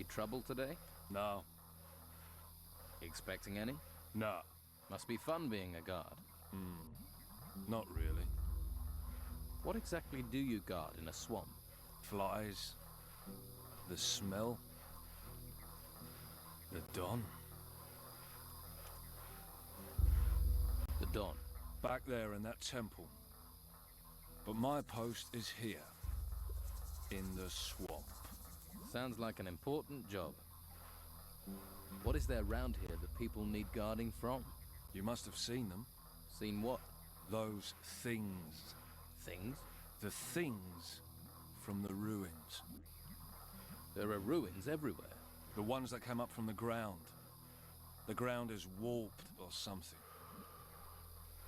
trouble today? No. Expecting any? No. Must be fun being a guard. Not really. What exactly do you guard in a swamp? Flies. The smell. The dawn. The dawn. Back there in that temple. But my post is here. In the swamp. Sounds like an important job. What is there round here that people need guarding from? You must have seen them. Seen what? Those things. Things? The things from the ruins. There are ruins everywhere. The ones that came up from the ground. The ground is warped or something.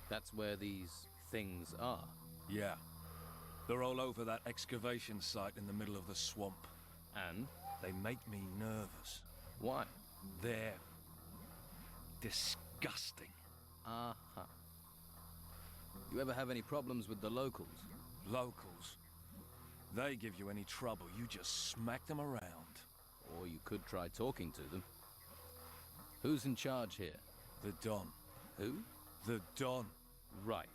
That's where these things are. Yeah. They're all over that excavation site in the middle of the swamp. And? They make me nervous. Why? They're disgusting. Uh-huh. You ever have any problems with the locals? Locals. They give you any trouble, you just smack them around. Or you could try talking to them. Who's in charge here? The Don. Who? The Don. Right.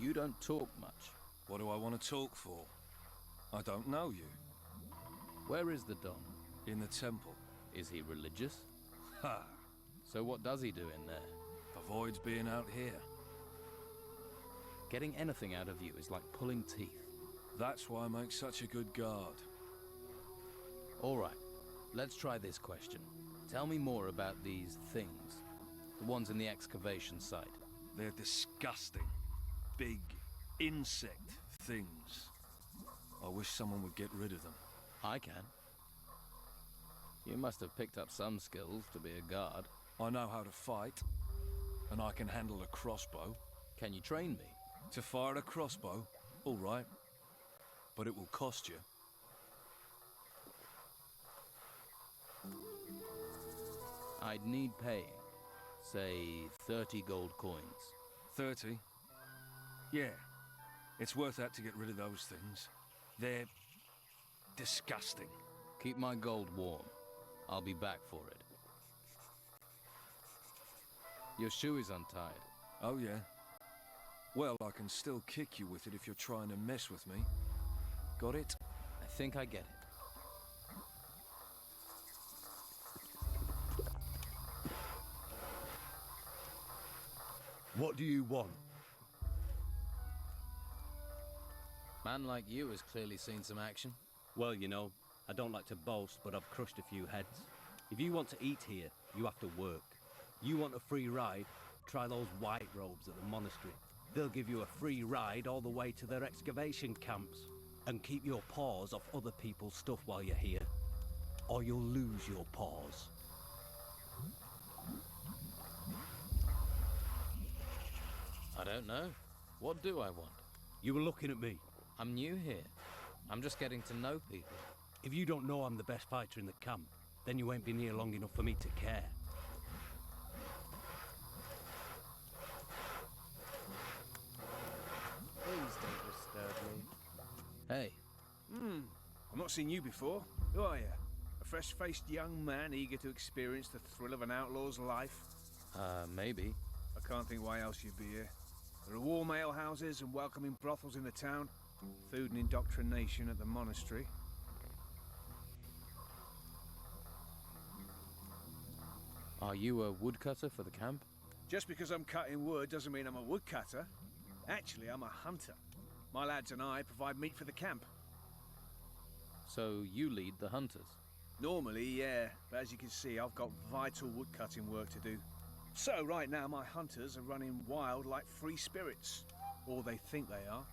You don't talk much. What do I want to talk for? I don't know you. Where is the Don? In the temple. Is he religious? Ha! So what does he do in there? Avoids being out here. Getting anything out of you is like pulling teeth. That's why I make such a good guard. All right, let's try this question. Tell me more about these things. The ones in the excavation site. They're disgusting. Big insect things. I wish someone would get rid of them. I can. You must have picked up some skills to be a guard. I know how to fight, and I can handle a crossbow. Can you train me? To fire a crossbow? All right. But it will cost you. I'd need paying. Say 30 gold coins. 30? Yeah. It's worth that to get rid of those things. They're disgusting. Keep my gold warm. I'll be back for it. Your shoe is untied. Oh, yeah? Well, I can still kick you with it if you're trying to mess with me. Got it? I think I get it. What do you want? Man like you has clearly seen some action. Well, you know, I don't like to boast, but I've crushed a few heads. If you want to eat here, you have to work. You want a free ride? Try those white robes at the monastery. They'll give you a free ride all the way to their excavation camps. And keep your paws off other people's stuff while you're here. Or you'll lose your paws. I don't know. What do I want? You were looking at me. I'm new here. I'm just getting to know people. If you don't know I'm the best fighter in the camp, then you ain't been here long enough for me to care. Please don't disturb me. Hey, I've not seen you before. Who are you? A fresh-faced young man eager to experience the thrill of an outlaw's life? maybe. I can't think why else you'd be here. There are warm alehouses and welcoming brothels in the town. Food and indoctrination at the monastery. Are you a woodcutter for the camp? Just because I'm cutting wood doesn't mean I'm a woodcutter. Actually, I'm a hunter. My lads and I provide meat for the camp. So you lead the hunters? Normally, yeah, but as you can see, I've got vital woodcutting work to do. So right now, my hunters are running wild like free spirits. Or they think they are.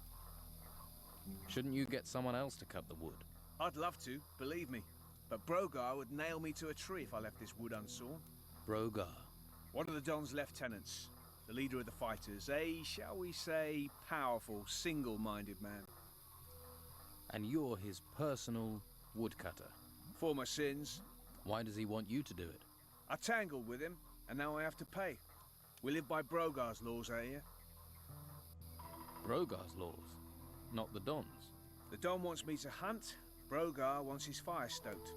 Shouldn't you get someone else to cut the wood? I'd love to, believe me. But Brogar would nail me to a tree if I left this wood unsawn. Brogar. One of the Don's lieutenants, the leader of the fighters, a, shall we say, powerful, single-minded man. And you're his personal woodcutter. For my sins, Why does he want you to do it? I tangled with him, and now I have to pay. We live by Brogar's laws out here. Brogar's laws, not the Don's. The Don wants me to hunt, Brogar wants his fire stoked.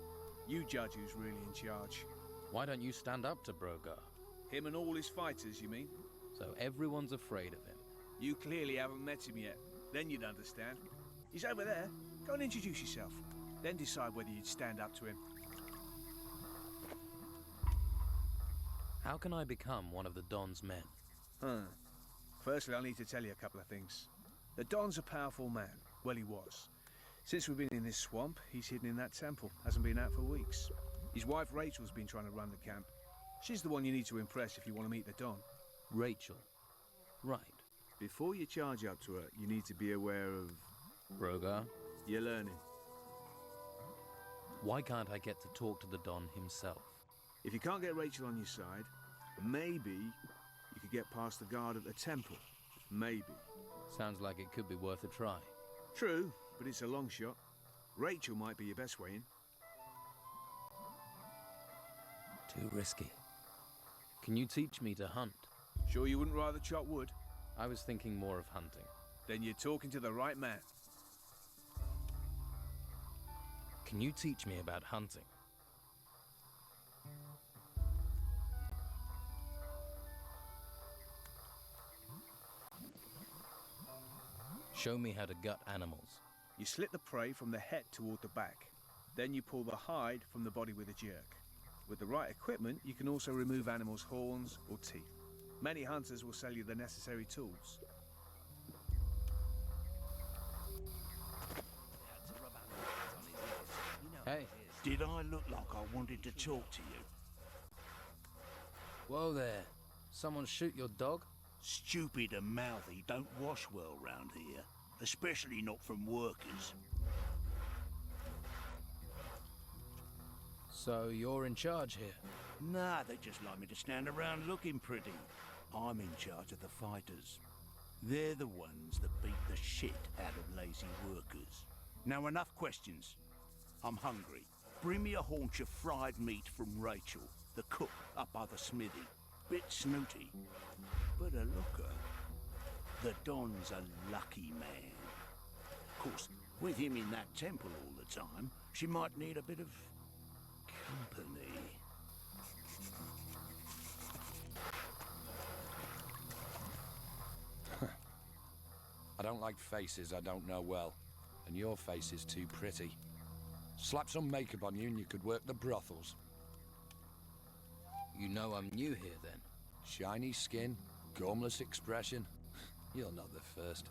You judge who's really in charge. Why don't you stand up to Brogar? Him and all his fighters, you mean? So everyone's afraid of him. You clearly haven't met him yet. Then you'd understand. He's over there. Go and introduce yourself. Then decide whether you'd stand up to him. How can I become one of the Don's men? Firstly, I'll need to tell you a couple of things. The Don's a powerful man. Well, he was. Since we've been in this swamp, he's hidden in that temple. Hasn't been out for weeks. His wife Rachel's been trying to run the camp. She's the one you need to impress if you want to meet the Don. Rachel. Right. Before you charge up to her, you need to be aware of... Brogar? You're learning. Why can't I get to talk to the Don himself? If you can't get Rachel on your side, maybe you could get past the guard at the temple. Maybe. Sounds like it could be worth a try. True, but it's a long shot. Rachel might be your best way in. Too risky. Can you teach me to hunt? Sure you wouldn't rather chop wood? I was thinking more of hunting. Then you're talking to the right man. Can you teach me about hunting? Show me how to gut animals. You slit the prey from the head toward the back. Then you pull the hide from the body with a jerk. With the right equipment, you can also remove animals' horns or teeth. Many hunters will sell you the necessary tools. Hey. Did I look like I wanted to talk to you? Whoa there. Someone shoot your dog? Stupid and mouthy don't wash well round here, especially not from workers. So you're in charge here? Nah, they just like me to stand around looking pretty. I'm in charge of the fighters. They're the ones that beat the shit out of lazy workers. Now enough questions. I'm hungry. Bring me a haunch of fried meat from Rachel, the cook up by the smithy. Bit snooty, but a looker. The Don's a lucky man. Of course, with him in that temple all the time, she might need a bit of company. I don't like faces I don't know well, and your face is too pretty. Slap some makeup on you and you could work the brothels. You know I'm new here then? Shiny skin, gormless expression. You're not the first.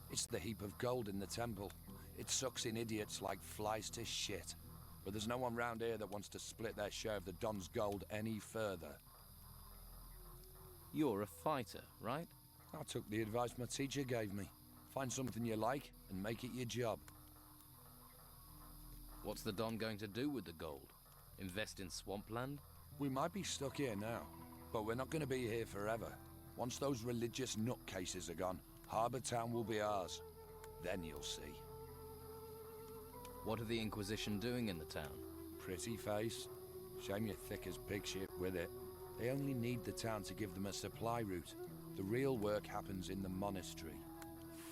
It's the heap of gold in the temple. It sucks in idiots like flies to shit. But there's no one round here that wants to split their share of the Don's gold any further. You're a fighter, right? I took the advice my teacher gave me. Find something you like and make it your job. What's the Don going to do with the gold? Invest in swampland? We might be stuck here now, but we're not going to be here forever. Once those religious nutcases are gone, Harbour Town will be ours. Then you'll see. What are the Inquisition doing in the town? Pretty face. Shame you're thick as pig shit with it. They only need the town to give them a supply route. The real work happens in the monastery.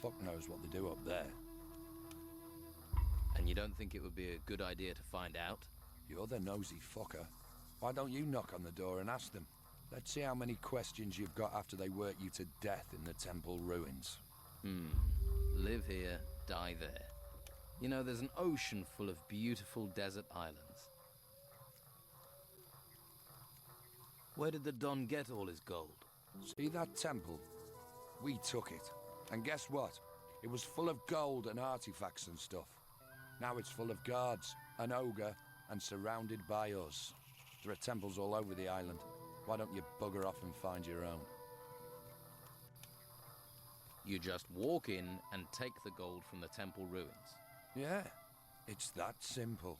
Fuck knows what they do up there. And you don't think it would be a good idea to find out? You're the nosy fucker. Why don't you knock on the door and ask them? Let's see how many questions you've got after they work you to death in the temple ruins. Live here, die there. You know, there's an ocean full of beautiful desert islands. Where did the Don get all his gold? See that temple? We took it. And guess what? It was full of gold and artifacts and stuff. Now it's full of guards, an ogre, and surrounded by us. There are temples all over the island. Why don't you bugger off and find your own? You just walk in and take the gold from the temple ruins. Yeah, it's that simple.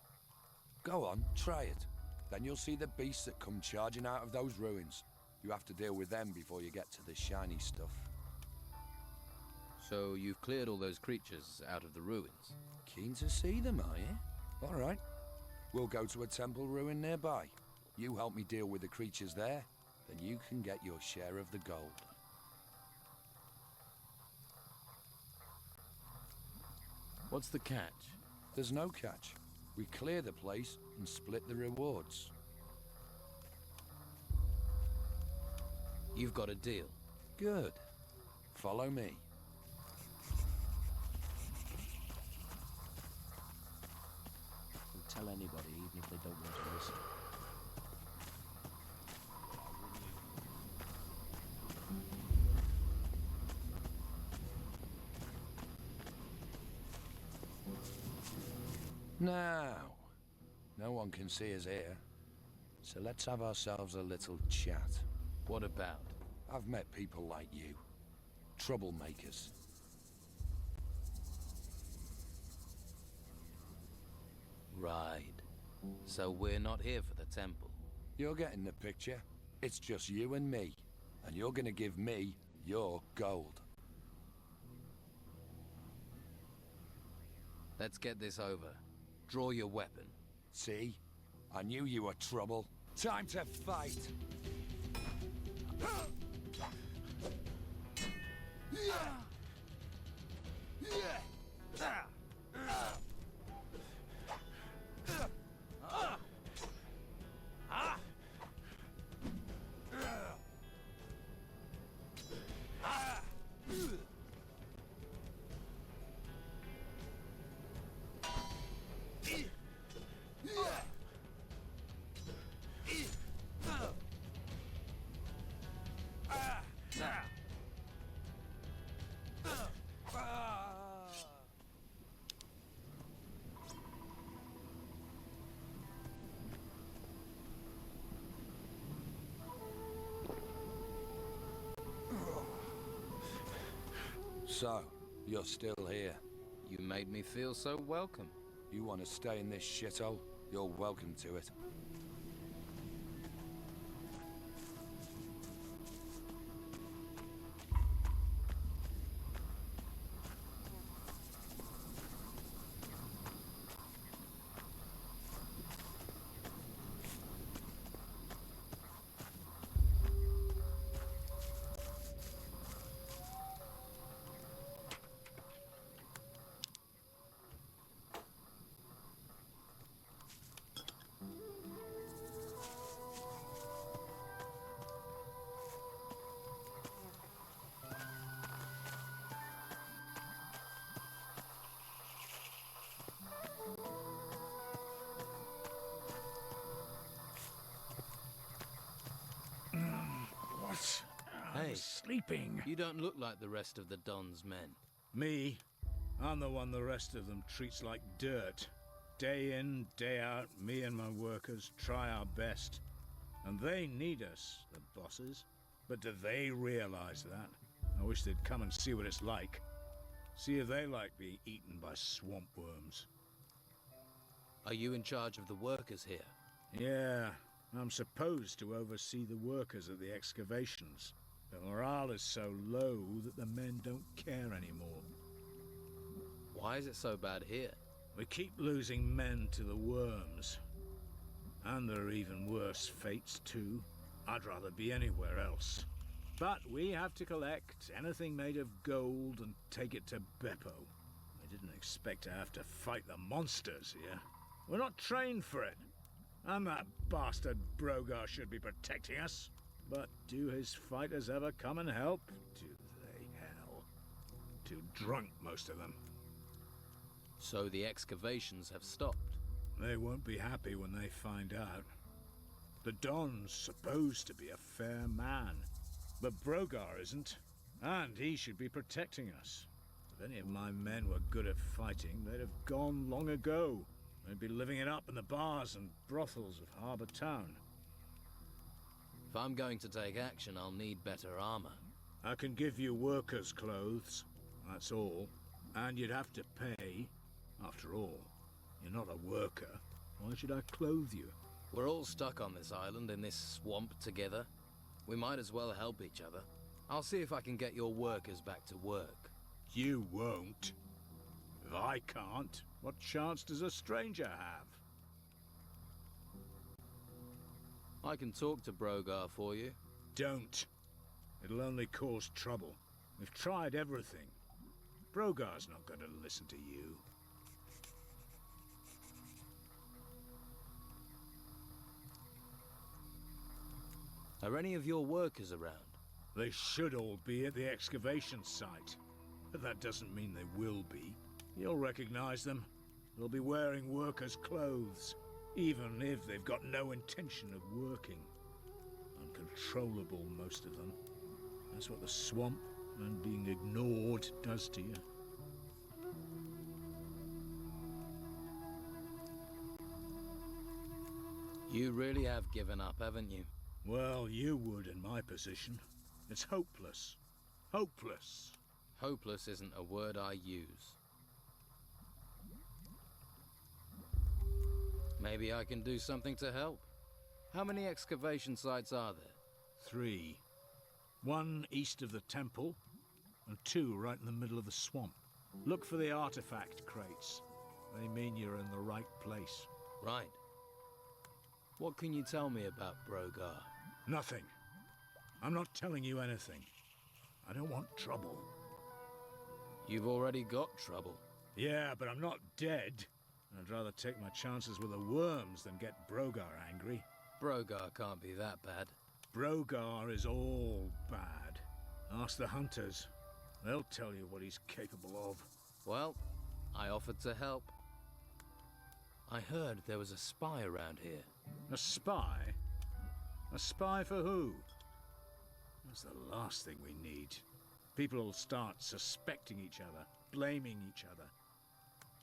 Go on, try it. Then you'll see the beasts that come charging out of those ruins. You have to deal with them before you get to the shiny stuff. So you've cleared all those creatures out of the ruins? Keen to see them, are you? All right. We'll go to a temple ruin nearby. You help me deal with the creatures there, then you can get your share of the gold. What's the catch? There's no catch. We clear the place and split the rewards. You've got a deal. Good. Follow me. Don't tell anybody, even if they don't want to listen. Now, no one can see us here, so let's have ourselves a little chat. What about? I've met people like you, troublemakers. Right. So we're not here for the temple. You're getting the picture. It's just you and me, and you're gonna give me your gold. Let's get this over. Draw your weapon. See? I knew you were trouble. Time to fight! So, you're still here. You made me feel so welcome. You want to stay in this shithole? You're welcome to it. Hey, Sleeping. you don't look like the rest of the Don's men. Me? I'm the one the rest of them treats like dirt. Day in, day out, me and my workers try our best. And they need us, the bosses. But do they realize that? I wish they'd come and see what it's like. See if they like being eaten by swamp worms. Are you in charge of the workers here? Yeah, I'm supposed to oversee the workers at the excavations. The morale is so low that the men don't care anymore. Why is it so bad here? We keep losing men to the worms. And there are even worse fates, too. I'd rather be anywhere else. But we have to collect anything made of gold and take it to Beppo. I didn't expect to have to fight the monsters here. We're not trained for it. And that bastard Brogar should be protecting us. But do his fighters ever come and help? Do they, hell? Too drunk, most of them. So the excavations have stopped. They won't be happy when they find out. The Don's supposed to be a fair man, but Brogar isn't, and he should be protecting us. If any of my men were good at fighting, they'd have gone long ago. They'd be living it up in the bars and brothels of Harbour Town. If I'm going to take action, I'll need better armor. I can give you workers' clothes, that's all. And you'd have to pay. After all, you're not a worker. Why should I clothe you? We're all stuck on this island in this swamp together. We might as well help each other. I'll see if I can get your workers back to work. You won't. If I can't, what chance does a stranger have? I can talk to Brogar for you. Don't. It'll only cause trouble. We've tried everything. Brogar's not going to listen to you. Are any of your workers around? They should all be at the excavation site. But that doesn't mean they will be. You'll recognize them. They'll be wearing workers' clothes, even if they've got no intention of working. Uncontrollable, most of them. That's what the swamp and being ignored does to you. You really have given up, haven't you? Well, you would in my position. It's hopeless. Hopeless. Hopeless isn't a word I use. Maybe I can do something to help. How many excavation sites are there? 3. 1 east of the temple, and 2 right in the middle of the swamp. Look for the artifact crates. They mean you're in the right place. Right. What can you tell me about Brogar? Nothing. I'm not telling you anything. I don't want trouble. You've already got trouble. Yeah, but I'm not dead. I'd rather take my chances with the worms than get Brogar angry. Brogar can't be that bad. Brogar is all bad. Ask the hunters. They'll tell you what he's capable of. Well, I offered to help. I heard there was a spy around here. A spy? A spy for who? That's the last thing we need. People will start suspecting each other, blaming each other.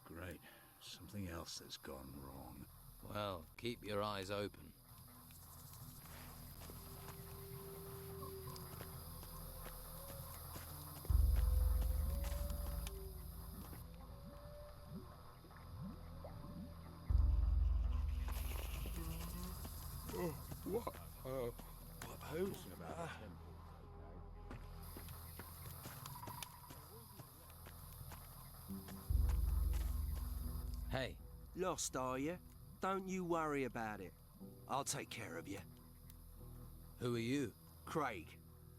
Great. Something else has gone wrong. Well, keep your eyes open. What? Who's? Hey, Lost, are you? Don't you worry about it. I'll take care of you. who are you? Craig.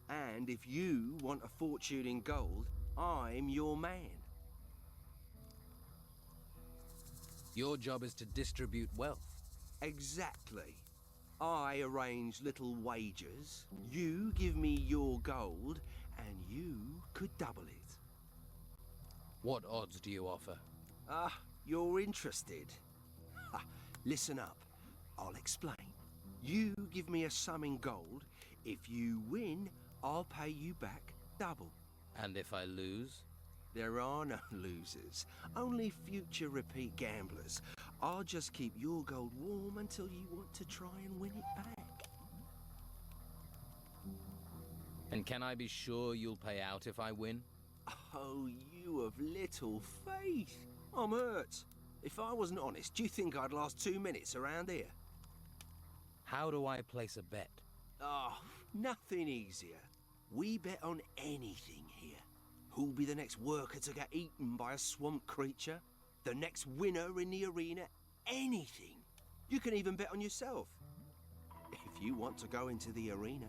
And if you want a fortune in gold, I'm your man. Your job is to distribute wealth. Exactly. I arrange little wagers, you give me your gold, and you could double it. What odds do you offer? Ah, you're interested. Ha, listen up. I'll explain. You give me a sum in gold. If you win, I'll pay you back double. And if I lose? There are no losers, only future repeat gamblers. I'll just keep your gold warm until you want to try and win it back. And can I be sure you'll pay out if I win? Oh, you of little faith. I'm hurt. If I wasn't honest, do you think I'd last 2 minutes around here? How do I place a bet? Oh, nothing easier. We bet on anything here. Who'll be the next worker to get eaten by a swamp creature? The next winner in the arena? Anything. You can even bet on yourself. If you want to go into the arena.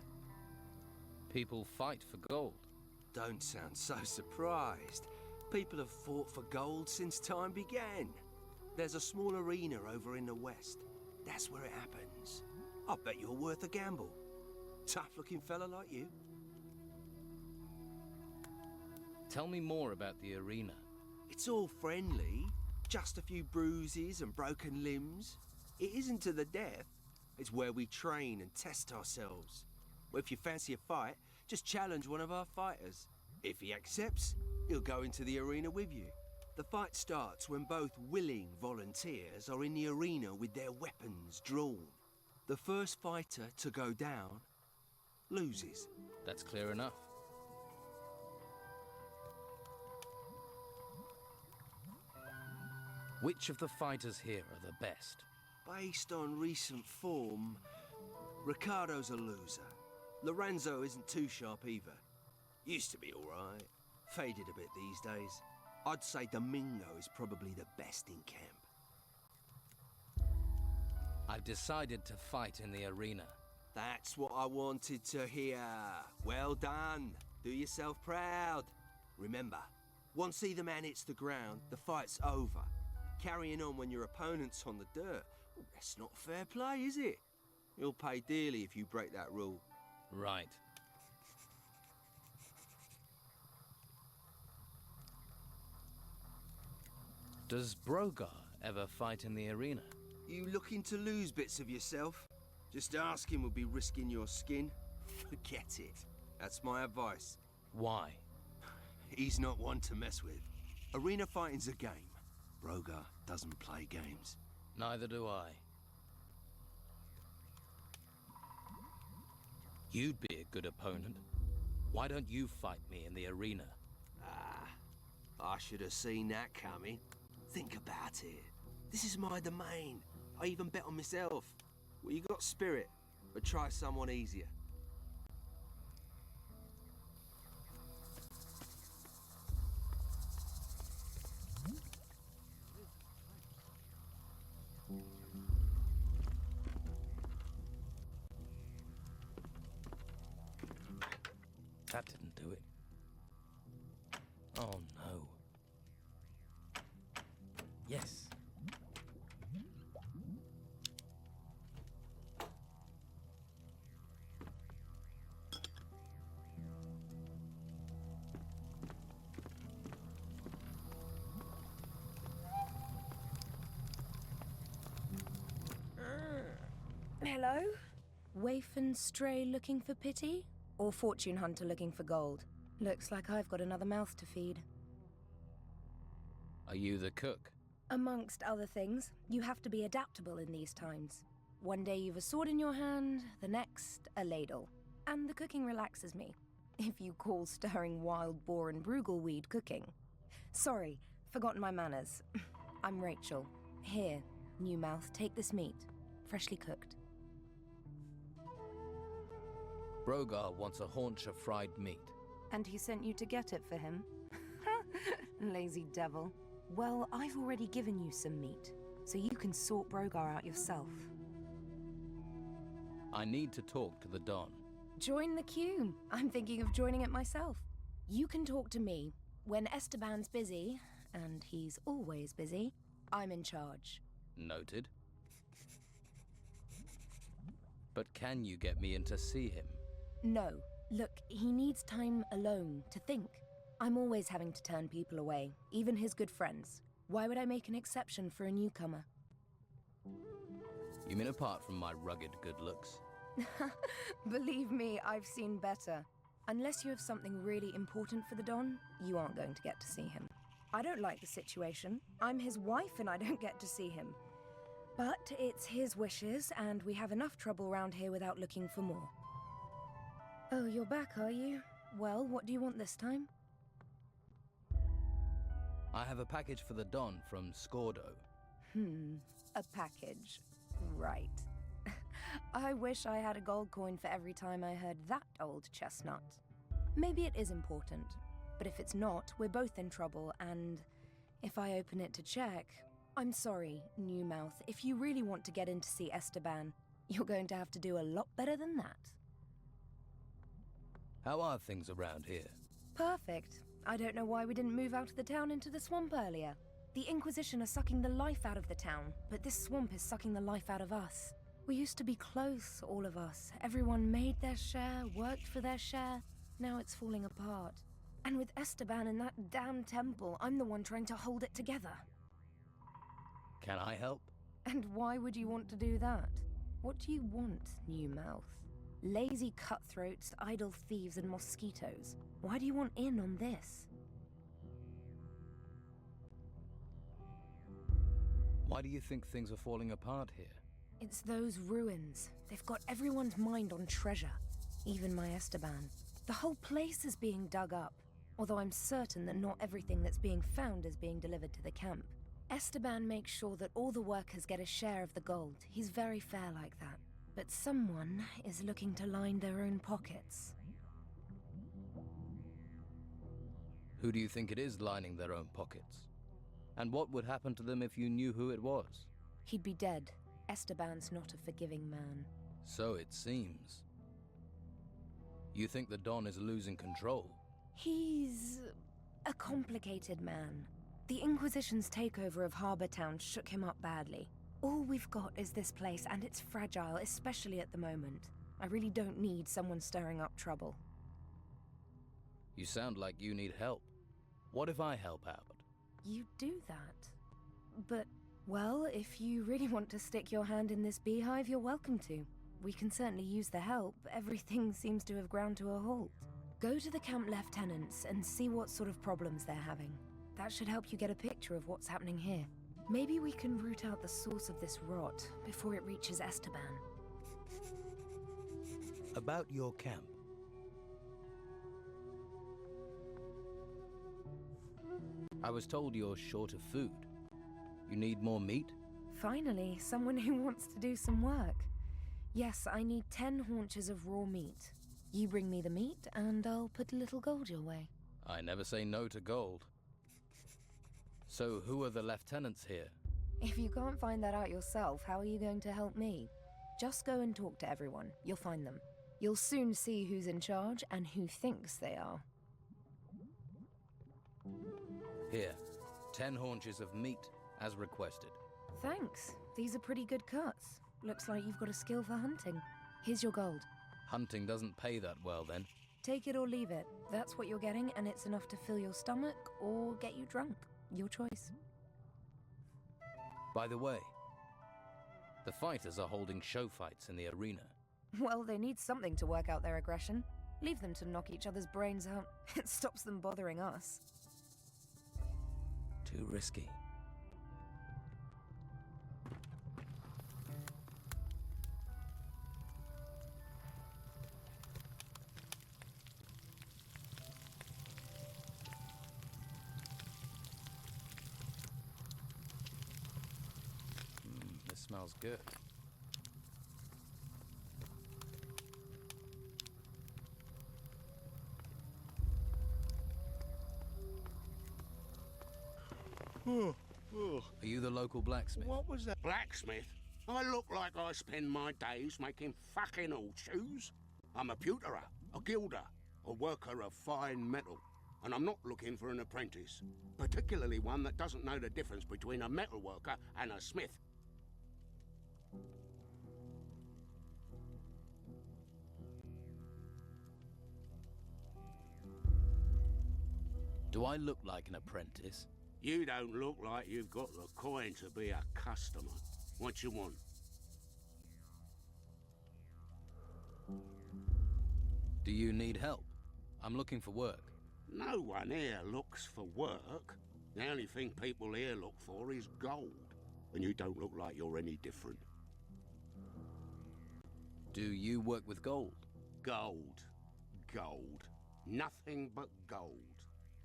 People fight for gold. Don't sound so surprised. People have fought for gold since time began. There's a small arena over in the west. That's where it happens. I bet you're worth a gamble. Tough-looking fella like you. Tell me more about the arena. It's all friendly. Just a few bruises and broken limbs. It isn't to the death. It's where we train and test ourselves. Well, if you fancy a fight, just challenge one of our fighters. If he accepts, he'll go into the arena with you. The fight starts when both willing volunteers are in the arena with their weapons drawn. The first fighter to go down loses. That's clear enough. Which of the fighters here are the best? Based on recent form, Ricardo's a loser. Lorenzo isn't too sharp either. Used to be alright. Faded a bit these days. I'd say Domingo is probably the best in camp. I've decided to fight in the arena. That's what I wanted to hear. Well done. Do yourself proud. Remember, once either man hits the ground, the fight's over. Carrying on when your opponent's on the dirt, well, that's not fair play, is it? You'll pay dearly if you break that rule. Right. Does Brogar ever fight in the arena? You looking to lose bits of yourself? Just asking would be risking your skin. Forget it. That's my advice. Why? He's not one to mess with. Arena fighting's a game. Brogar doesn't play games. Neither do I. You'd be a good opponent. Why don't you fight me in the arena? I should have seen that coming. Think about it. This is my domain. I even bet on myself. Well, you got spirit, but try someone easier. That didn't do it. Oh no. Yes. Hello? Waif and stray looking for pity? Or fortune hunter looking for gold? Looks like I've got another mouth to feed. Are you the cook? Amongst other things, you have to be adaptable in these times. One day you've a sword in your hand, the next, a ladle. And the cooking relaxes me, if you call stirring wild boar and brugelweed cooking. Sorry, forgotten my manners. I'm Rachel. Here, new mouth, take this meat, freshly cooked. Brogar wants a haunch of fried meat. And he sent you to get it for him? Lazy devil. Well, I've already given you some meat, so you can sort Brogar out yourself. I need to talk to the Don. Join the queue. I'm thinking of joining it myself. You can talk to me. When Esteban's busy, and he's always busy, I'm in charge. Noted. But can you get me in to see him? No. Look, he needs time alone to think. I'm always having to turn people away, even his good friends. Why would I make an exception for a newcomer? You mean apart from my rugged good looks? Believe me, I've seen better. Unless you have something really important for the Don, you aren't going to get to see him. I don't like the situation. I'm his wife and I don't get to see him. But it's his wishes, and we have enough trouble around here without looking for more. Oh, you're back, are you? Well, what do you want this time? I have a package for the Don from Scordo. A package. Right. I wish I had a gold coin for every time I heard that old chestnut. Maybe it is important, but if it's not, we're both in trouble, and if I open it to check... I'm sorry, new mouth. If you really want to get in to see Esteban, you're going to have to do a lot better than that. How are things around here? Perfect. I don't know why we didn't move out of the town into the swamp earlier. The Inquisition are sucking the life out of the town, but this swamp is sucking the life out of us. We used to be close, all of us. Everyone made their share, worked for their share. Now it's falling apart. And with Esteban in that damn temple, I'm the one trying to hold it together. Can I help? And why would you want to do that? What do you want, new mouth? Lazy cutthroats, idle thieves, and mosquitoes. Why do you want in on this? Why do you think things are falling apart here? It's those ruins. They've got everyone's mind on treasure. Even my Esteban. The whole place is being dug up. Although I'm certain that not everything that's being found is being delivered to the camp. Esteban makes sure that all the workers get a share of the gold. He's very fair like that. But someone is looking to line their own pockets. Who do you think it is lining their own pockets? And what would happen to them if you knew who it was? He'd be dead. Esteban's not a forgiving man. So it seems. You think the Don is losing control? He's a complicated man. The Inquisition's takeover of Harbor Town shook him up badly. All we've got is this place, and it's fragile, especially at the moment. I really don't need someone stirring up trouble. You sound like you need help. What if I help out? You do that. But, well, if you really want to stick your hand in this beehive, you're welcome to. We can certainly use the help. Everything seems to have ground to a halt. Go to the camp lieutenants and see what sort of problems they're having. That should help you get a picture of what's happening here. Maybe we can root out the source of this rot before it reaches Esteban. About your camp. I was told you're short of food. You need more meat? Finally, someone who wants to do some work. Yes, I need 10 haunches of raw meat. You bring me the meat, and I'll put a little gold your way. I never say no to gold. So who are the lieutenants here? If you can't find that out yourself, how are you going to help me? Just go and talk to everyone. You'll find them. You'll soon see who's in charge and who thinks they are. Here, 10 haunches of meat, as requested. Thanks. These are pretty good cuts. Looks like you've got a skill for hunting. Here's your gold. Hunting doesn't pay that well, then. Take it or leave it. That's what you're getting, and it's enough to fill your stomach or get you drunk. Your choice. By the way, the fighters are holding show fights in the arena. Well, they need something to work out their aggression. Leave them to knock each other's brains out. It stops them bothering us. Too risky. This smells good. Are you the local blacksmith? What was that? Blacksmith? I look like I spend my days making fucking horseshoes. I'm a pewterer, a gilder, a worker of fine metal. And I'm not looking for an apprentice, particularly one that doesn't know the difference between a metal worker and a smith. Do I look like an apprentice? You don't look like you've got the coin to be a customer. What you want? Do you need help? I'm looking for work. No one here looks for work. The only thing people here look for is gold. And you don't look like you're any different. Do you work with gold? Gold. Gold. Nothing but gold.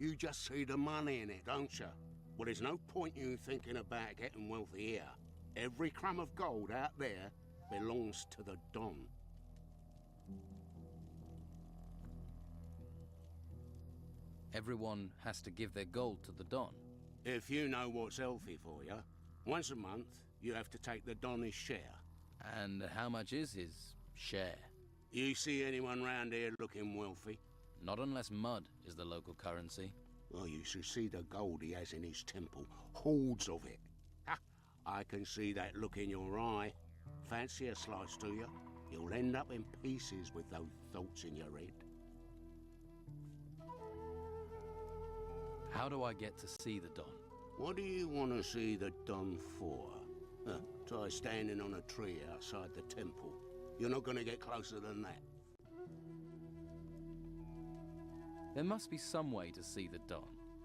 You just see the money in it, don't you? Well, there's no point you thinking about getting wealthy here. Every crumb of gold out there belongs to the Don. Everyone has to give their gold to the Don. If you know what's healthy for you, once a month you have to take the Don his share. And how much is his share? You see anyone round here looking wealthy? Not unless mud is the local currency. Well, you should see the gold he has in his temple. Hordes of it. Ha! I can see that look in your eye. Fancy a slice, do you? You'll end up in pieces with those thoughts in your head. How do I get to see the Don? What do you want to see the Don for? Try standing on a tree outside the temple. You're not going to get closer than that. There must be some way to see the Don.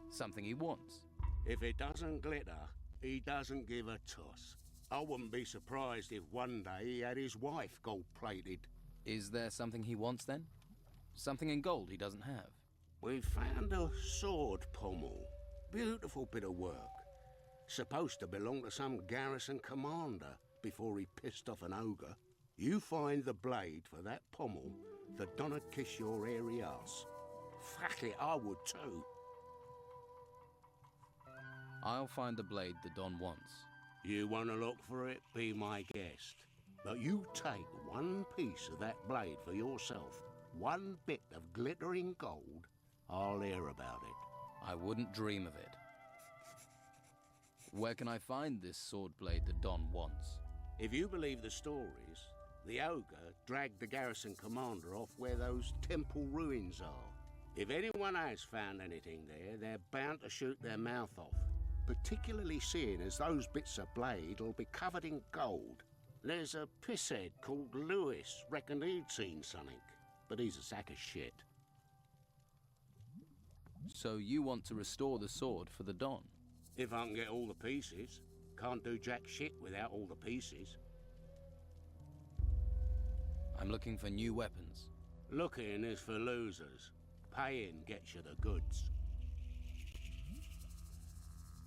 Something he wants. If it doesn't glitter, he doesn't give a toss. I wouldn't be surprised if one day he had his wife gold-plated. Is there something he wants then? Something in gold he doesn't have? We found a sword pommel. Beautiful bit of work. Supposed to belong to some garrison commander before he pissed off an ogre. You find the blade for that pommel, the Don'd kiss your hairy ass. Fuck it, I would too. I'll find the blade the Don wants. You want to look for it? Be my guest. But you take one piece of that blade for yourself. One bit of glittering gold. I'll hear about it. I wouldn't dream of it. Where can I find this sword blade the Don wants? If you believe the stories, The ogre dragged the garrison commander off where those temple ruins are. If anyone has found anything there, they're bound to shoot their mouth off. Particularly seeing as those bits of blade will be covered in gold. There's a pisshead called Lewis, reckoned he'd seen something, but he's a sack of shit. So you want to restore the sword for the Don? If I can get all the pieces. Can't do jack shit without all the pieces. I'm looking for new weapons. Looking is for losers. Paying gets you the goods.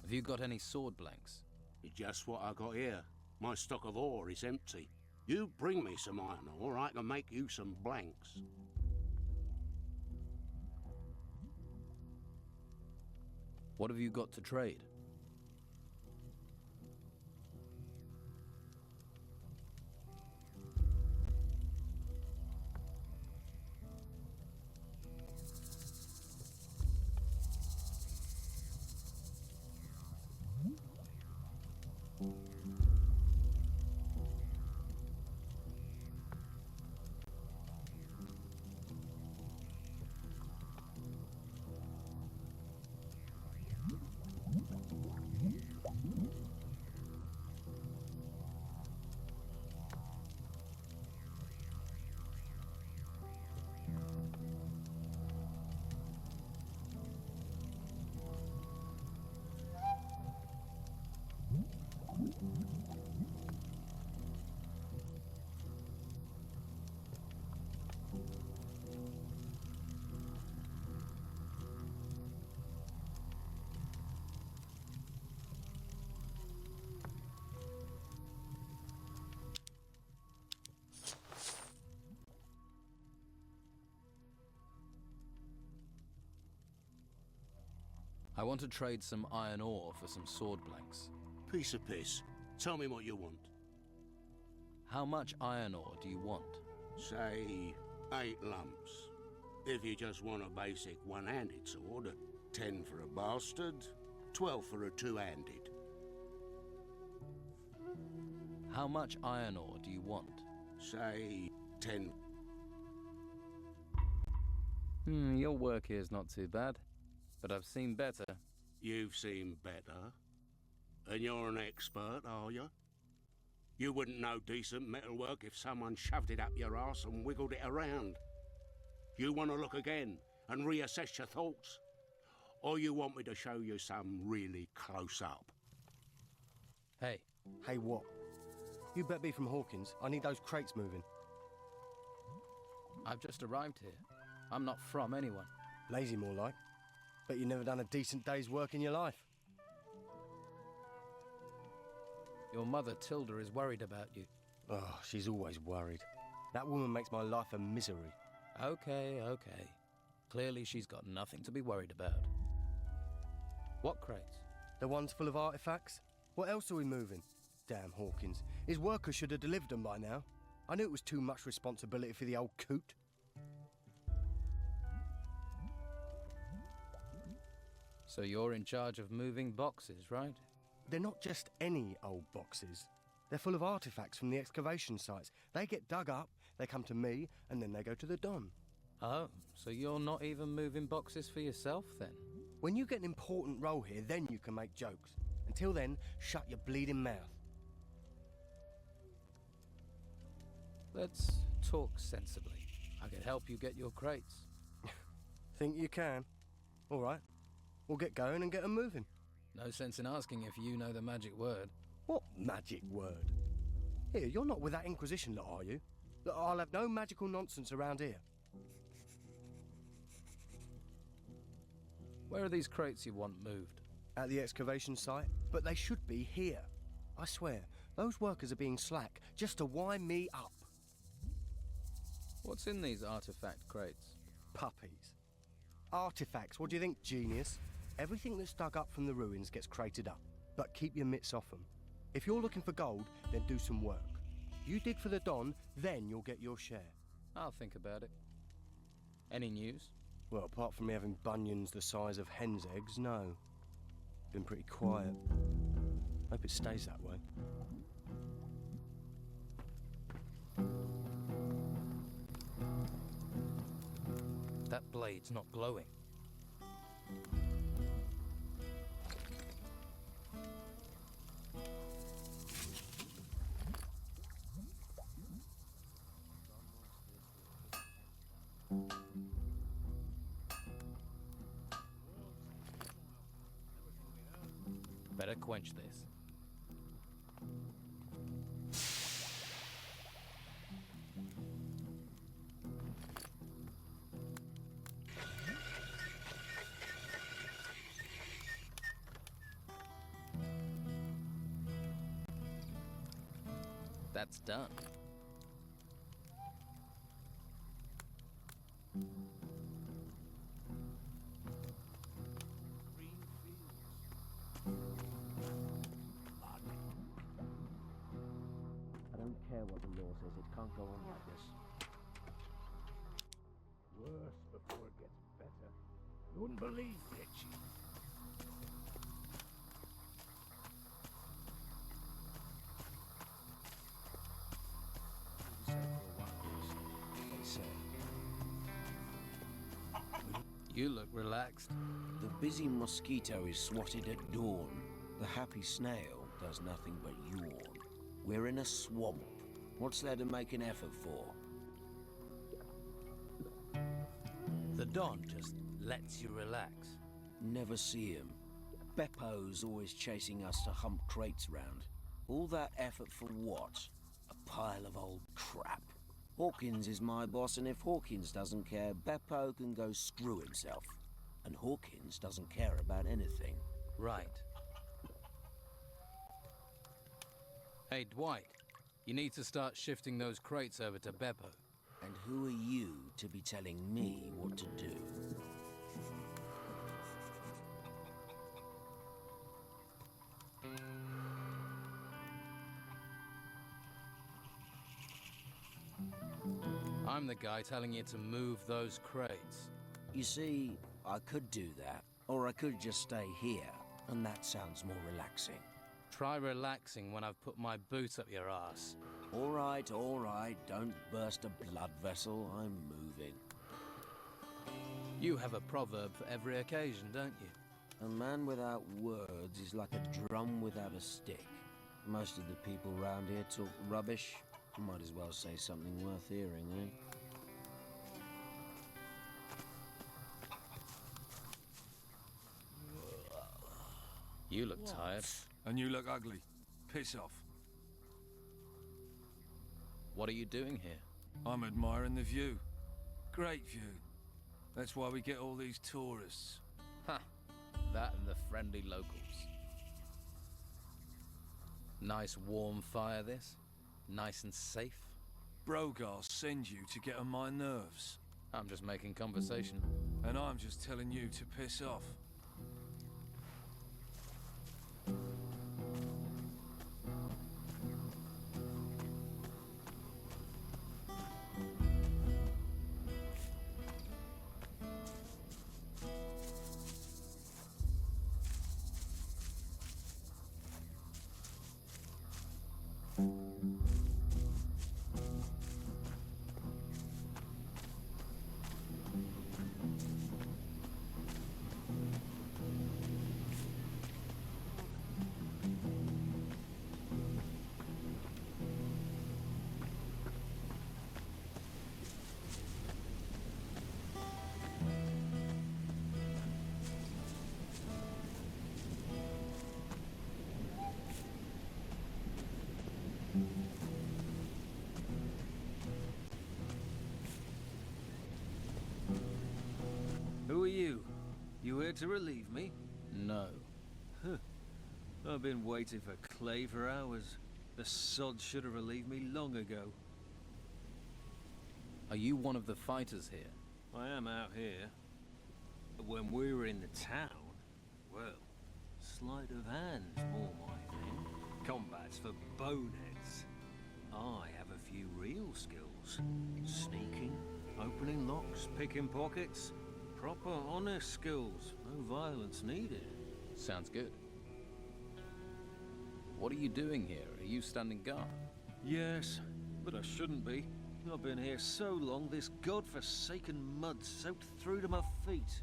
Have you got any sword blanks? It's just what I got here. My stock of ore is empty. You bring me some iron ore, I can make you some blanks. What have you got to trade? I want to trade some iron ore for some sword blanks. Piece of piss. Tell me what you want. How much iron ore do you want? Say 8 lumps. If you just want a basic one-handed sword, 10 for a bastard, 12 for a two-handed. How much iron ore do you want? Say 10. Your work here's not too bad, but I've seen better. You've seen better? And you're an expert, are you? You wouldn't know decent metalwork if someone shoved it up your arse and wiggled it around. You want to look again and reassess your thoughts? Or you want me to show you some really close up? Hey. Hey, what? You better be from Hawkins. I need those crates moving. I've just arrived here. I'm not from anyone. Lazy, more like. Bet you never done a decent day's work in your life. Your mother, Tilda, is worried about you. Oh, she's always worried. That woman makes my life a misery. Okay. Clearly she's got nothing to be worried about. What crates? The ones full of artifacts? What else are we moving? Damn Hawkins. His workers should have delivered them by now. I knew it was too much responsibility for the old coot. So you're in charge of moving boxes, right? They're not just any old boxes. They're full of artifacts from the excavation sites. They get dug up, they come to me, and then they go to the Don. Oh, so you're not even moving boxes for yourself, then? When you get an important role here, then you can make jokes. Until then, shut your bleeding mouth. Let's talk sensibly. I can help you get your crates. Think you can? All right. We'll get going and get them moving. No sense in asking if you know the magic word. What magic word? Here, you're not with that Inquisition lot, are you? Look, I'll have no magical nonsense around here. Where are these crates you want moved? At the excavation site, but they should be here. I swear, those workers are being slack just to wind me up. What's in these artifact crates? Puppies. Artifacts, what do you think, genius? Everything that's dug up from the ruins gets crated up, but keep your mitts off them. If you're looking for gold, then do some work. You dig for the Don, then you'll get your share. I'll think about it. Any news? Well, apart from me having bunions the size of hen's eggs, no. Been pretty quiet. Hope it stays that way. That blade's not glowing. Better quench this. That's done. I don't care what the law says, it can't go on like this. Worse before it gets better. You wouldn't believe it, Chief. You look relaxed. The busy mosquito is swatted at dawn. The happy snail does nothing but yawn. We're in a swamp. What's there to make an effort for? The Don just lets you relax. Never see him. Beppo's always chasing us to hump crates round. All that effort for what? A pile of old crap. Hawkins is my boss, and if Hawkins doesn't care, Beppo can go screw himself. And Hawkins doesn't care about anything. Right. Hey, Dwight. You need to start shifting those crates over to Beppo. And who are you to be telling me what to do? I'm the guy telling you to move those crates. You see, I could do that, or I could just stay here, and that sounds more relaxing. Try relaxing when I've put my boot up your ass. All right, don't burst a blood vessel, I'm moving. You have a proverb for every occasion, don't you? A man without words is like a drum without a stick. Most of the people round here talk rubbish. Might as well say something worth hearing, eh? You look tired. And you look ugly. Piss off. What are you doing here? I'm admiring the view. Great view. That's why we get all these tourists. Ha! That and the friendly locals. Nice warm fire, this. Nice and safe. Brogar send you to get on my nerves. I'm just making conversation. And I'm just telling you to piss off. Who are you? You here to relieve me? No. Huh. I've been waiting for Clay for hours. The sod should have relieved me long ago. Are you one of the fighters here? I am out here. But when we were in the town, well, sleight of hand's more my thing. Combat's for boneheads. I have a few real skills. Sneaking, opening locks, picking pockets. Proper, honest skills. No violence needed. Sounds good. What are you doing here? Are you standing guard? Yes, but I shouldn't be. I've been here so long, this godforsaken mud soaked through to my feet.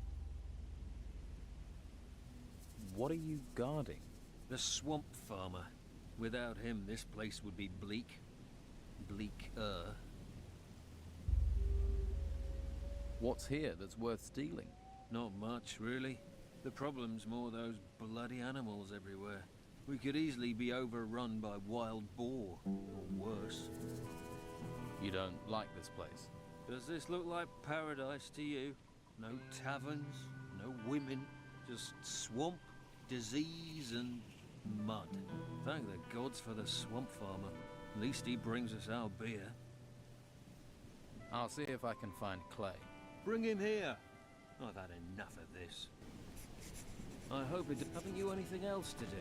What are you guarding? The swamp farmer. Without him, this place would be bleak. Bleaker. What's here that's worth stealing? Not much, really. The problem's more those bloody animals everywhere. We could easily be overrun by wild boar, or worse. You don't like this place? Does this look like paradise to you? No taverns, no women, just swamp, disease and mud. Thank the gods for the swamp farmer. At least he brings us our beer. I'll see if I can find Clay. Bring him here. I've had enough of this. I hope it haven't you anything else to do.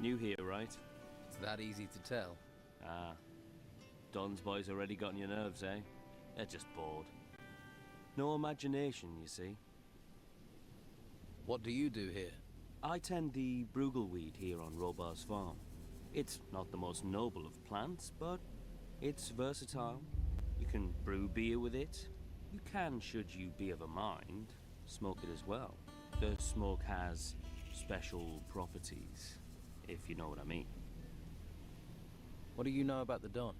New here, right? It's that easy to tell. Ah. Don's boys already got on your nerves, eh? They're just bored. No imagination, you see. What do you do here? I tend the bruggelweed here on Robar's farm. It's not the most noble of plants, but it's versatile. You can brew beer with it. You can, should you be of a mind, smoke it as well. The smoke has special properties, if you know what I mean. What do you know about the Don?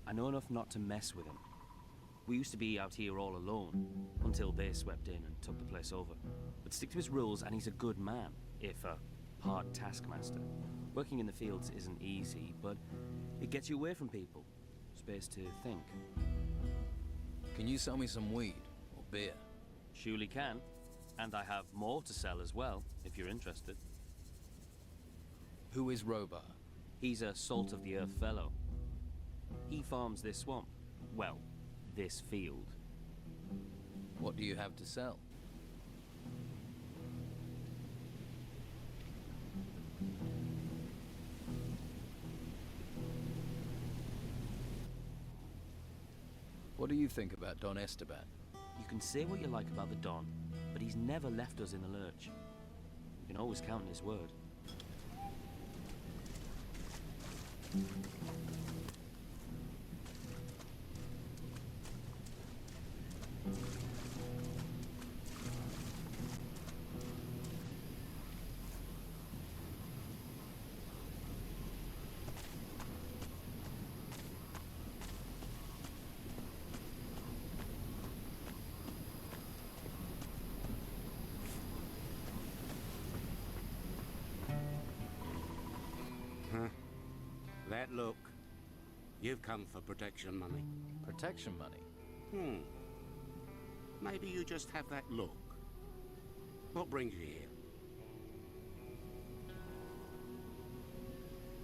I know enough not to mess with him. We used to be out here all alone, until they swept in and took the place over. But stick to his rules and he's a good man, if a hard taskmaster. Working in the fields isn't easy, but it gets you away from people. Space to think. Can you sell me some weed or beer? Surely can. And I have more to sell as well, if you're interested. Who is Robar? He's a salt-of-the-earth fellow. He farms this swamp. Well, this field. What do you have to sell? What do you think about Don Esteban? You can say what you like about the Don, but he's never left us in the lurch. You can always count on his word. That look. You've come for protection money. Protection money? Maybe you just have that look. What brings you here?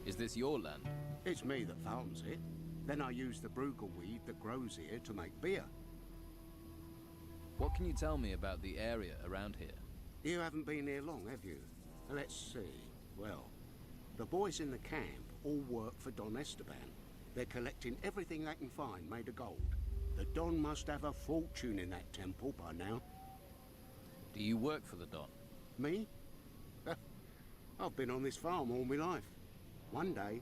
Is this your land? It's me that farms it. Then I use the bruggelweed that grows here to make beer. What can you tell me about the area around here? You haven't been here long, have you? Let's see. Well, the boys in the camp all work for Don Esteban. They're collecting everything they can find made of gold. The Don must have a fortune in that temple by now. Do you work for the Don? Me? I've been on this farm all my life. One day,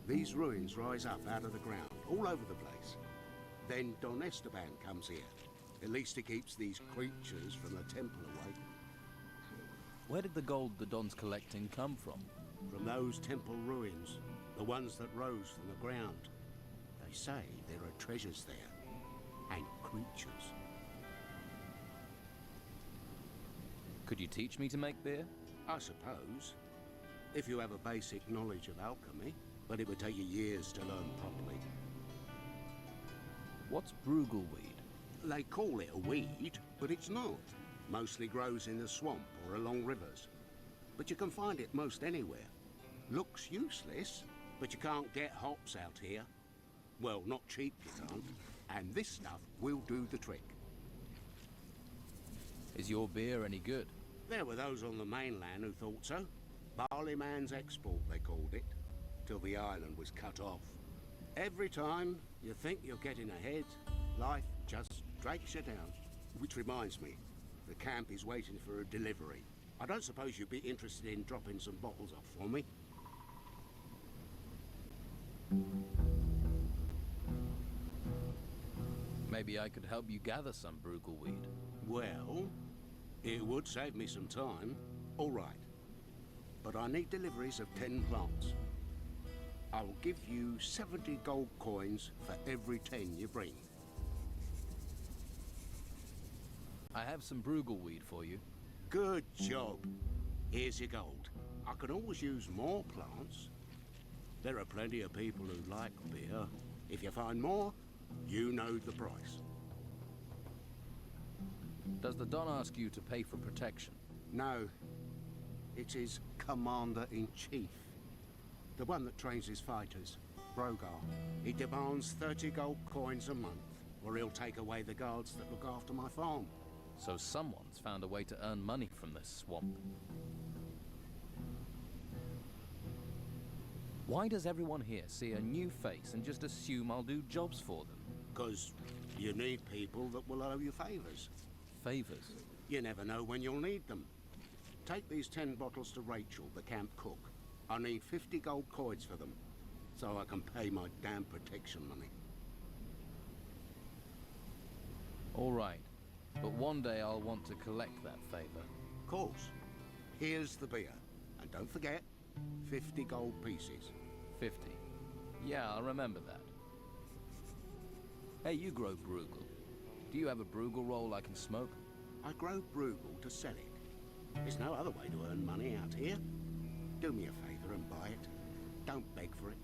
these ruins rise up out of the ground, all over the place. Then Don Esteban comes here. At least he keeps these creatures from the temple away. Where did the gold the Don's collecting come from? From those temple ruins, the ones that rose from the ground. They say there are treasures there, and creatures. Could you teach me to make beer? I suppose, if you have a basic knowledge of alchemy, but it would take you years to learn properly. What's bruggelweed? They call it a weed, but it's not. Mostly grows in the swamp or along rivers. But you can find it most anywhere. Looks useless, but you can't get hops out here. Well, not cheap you can't. And this stuff will do the trick. Is your beer any good? There were those on the mainland who thought so. Barley man's export, they called it, till the island was cut off. Every time you think you're getting ahead, life just drags you down. Which reminds me, The camp is waiting for a delivery. I don't suppose you'd be interested in dropping some bottles off for me? Maybe I could help you gather some bruggelweed. Well, it would save me some time. All right. But I need deliveries of 10 plants. I'll give you 70 gold coins for every 10 you bring. I have some bruggelweed for you. Good job. Here's your gold. I can always use more plants. There are plenty of people who like beer. If you find more, you know the price. Does the Don ask you to pay for protection? No. It's his Commander-in-Chief. The one that trains his fighters, Brogar. He demands 30 gold coins a month, or he'll take away the guards that look after my farm. So someone's found a way to earn money from this swamp. Why does everyone here see a new face and just assume I'll do jobs for them? 'Cause you need people that will owe you favors. Favors? You never know when you'll need them. Take these 10 bottles to Rachel, the camp cook. I need 50 gold coins for them, so I can pay my damn protection money. All right, but one day I'll want to collect that favor. Of course. Here's the beer. And don't forget, 50 gold pieces. 50. Yeah, I'll remember that. Hey, you grow Bruegel. Do you have a Bruegel roll I can smoke? I grow Bruegel to sell it. There's no other way to earn money out here. Do me a favor and buy it. Don't beg for it.